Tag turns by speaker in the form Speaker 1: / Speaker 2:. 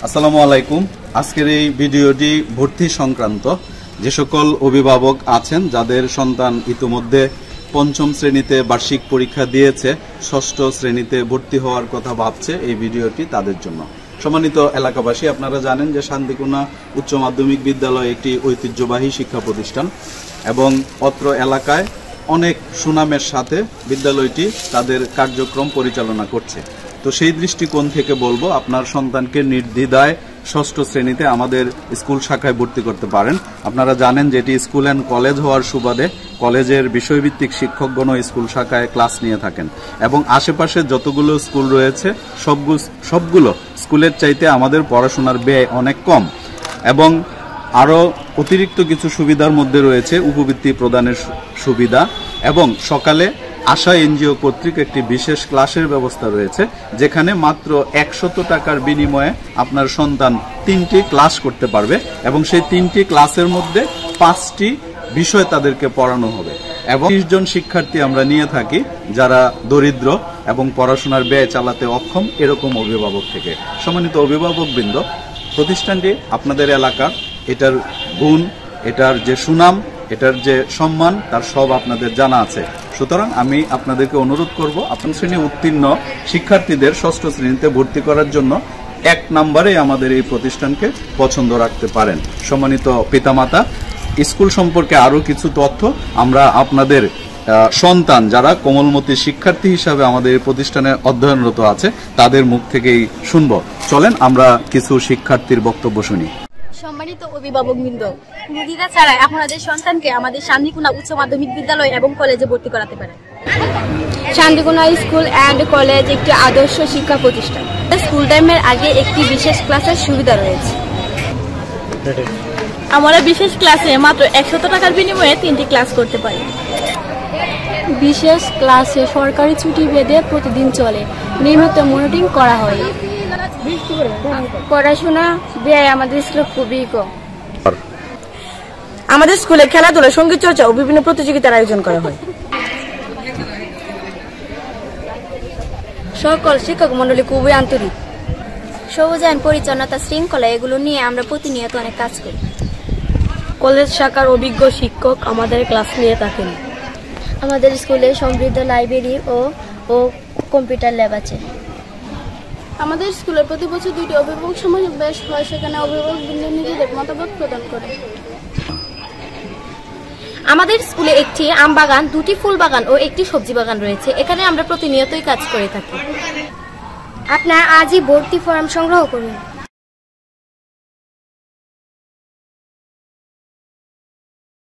Speaker 1: আসসালামু আলাইকুম। আজকের এই ভিডিওটি ভর্তি সংক্রান্ত। যে সকল অভিভাবক আছেন যাদের সন্তান ইতিমধ্যে পঞ্চম শ্রেণীতে বার্ষিক পরীক্ষা দিয়েছে, ষষ্ঠ শ্রেণীতে ভর্তি হওয়ার কথা ভাবছে, এই ভিডিওটি তাদের জন্য। সম্মানিত এলাকাবাসী, আপনারা জানেন যে শান্তিকুনা উচ্চ মাধ্যমিক বিদ্যালয় একটি ঐতিহ্যবাহী শিক্ষা প্রতিষ্ঠান এবং অত্র এলাকায় অনেক সুনামের সাথে বিদ্যালয়টি তাদের কার্যক্রম পরিচালনা করছে। তো সেই দৃষ্টিকোণ থেকে বলবো, আপনার সন্তানকে নির্দ্বিধায় ষষ্ঠ শ্রেণীতে আমাদের স্কুল শাখায় ভর্তি করতে পারেন। আপনারা জানেন যে এটি স্কুল অ্যান্ড কলেজ হওয়ার সুবাদে কলেজের বিষয়ভিত্তিক শিক্ষকগণও স্কুল শাখায় ক্লাস নিয়ে থাকেন এবং আশেপাশে যতগুলো স্কুল রয়েছে সবগুলো স্কুলের চাইতে আমাদের পড়াশোনার ব্যয় অনেক কম এবং আরও অতিরিক্ত কিছু সুবিধার মধ্যে রয়েছে উপবৃত্তি প্রদানের সুবিধা এবং সকালে আশা এনজিও কর্তৃক একটি বিশেষ ক্লাসের ব্যবস্থা রয়েছে, যেখানে মাত্র 100 টাকার বিনিময়ে আপনার সন্তান 3টি ক্লাস করতে পারবে এবং সেই 3টি ক্লাসের মধ্যে 5টি বিষয় তাদেরকে পড়ানো হবে এবং 30 জন শিক্ষার্থী আমরা নিয়ে থাকি যারা দরিদ্র এবং পড়াশোনার ব্যয় চালাতে অক্ষম এরকম অভিভাবক থেকে। সম্মানিত অভিভাবকবৃন্দ, প্রতিষ্ঠানটি আপনাদের এলাকার, এটার গুণ, এটার যে সুনাম, এটার যে সম্মান, তার সব আপনাদের জানা আছে। সুতরাং আমি আপনাদেরকে অনুরোধ করব, আপনার শ্রেণী উত্তীর্ণ শিক্ষার্থীদের ষষ্ঠ শ্রেণীতে ভর্তি করার জন্য 1 নম্বরে আমাদের এই প্রতিষ্ঠানকে পছন্দ রাখতে পারেন। সম্মানিত পিতামাতা, স্কুল সম্পর্কে আরো কিছু তথ্য আমরা আপনাদের সন্তান যারা কোমলমতি শিক্ষার্থী হিসাবে আমাদের এই প্রতিষ্ঠানে অধ্যয়নরত আছে তাদের মুখ থেকেই শুনবো। চলেন আমরা কিছু শিক্ষার্থীর বক্তব্য শুনি।
Speaker 2: সম্মানিত অভিভাবকবৃন্দ, দ্বিধা ছাড়াই আপনাদের সন্তানকে আমাদের শান্তিকুনা উচ্চ মাধ্যমিক বিদ্যালয় এবং কলেজে ভর্তি করাতে পারেন। শান্তিকুনা স্কুল অ্যান্ড কলেজ একটি আদর্শ শিক্ষা প্রতিষ্ঠান। স্কুল টাইমের আগে একটি বিশেষ ক্লাসের সুবিধা রয়েছে। আমরা বিশেষ ক্লাসে মাত্র 100 টাকার বিনিময়ে 3টি ক্লাস করতে পারি। বিশেষ ক্লাসে সরকারি ছুটি বেঁধে প্রতিদিন চলে, নিয়মিত মনিটরিং করা হয়। পড়াশোনা ব্যয় আমাদের স্কুলে খুবই কম। আমাদের স্কুলে খেলাধুলা, সঙ্গীত চর্চা ও বিভিন্ন প্রতিযোগিতার আয়োজন করা হয়। সকল শিক্ষক মন্ডলী খুবই আন্তরিক। সবুজায়ন, পরিচ্ছন্নতা, শৃঙ্খলা এগুলো নিয়ে আমরা প্রতিনিয়ত অনেক কাজ করি। কলেজ শাখার অভিজ্ঞ শিক্ষক আমাদের ক্লাস নিয়ে থাকেন। আমাদের স্কুলে সমৃদ্ধ লাইব্রেরি ও কম্পিউটার ল্যাব আছে। আমাদের স্কুলে প্রতি বছর 2টি অভিভাবক সমাবেশ হয়, সেখানে অভিভাবকবৃন্দ নিজেদের মতামত প্রদান করে। আমাদের স্কুলে একটি আম বাগান, 2টি ফুল বাগান ও একটি সবজি বাগান রয়েছে। এখানে আমরা প্রতিনিয়তই কাজ করে থাকি। আপনারা আজই ভর্তি ফর্ম সংগ্রহ করুন।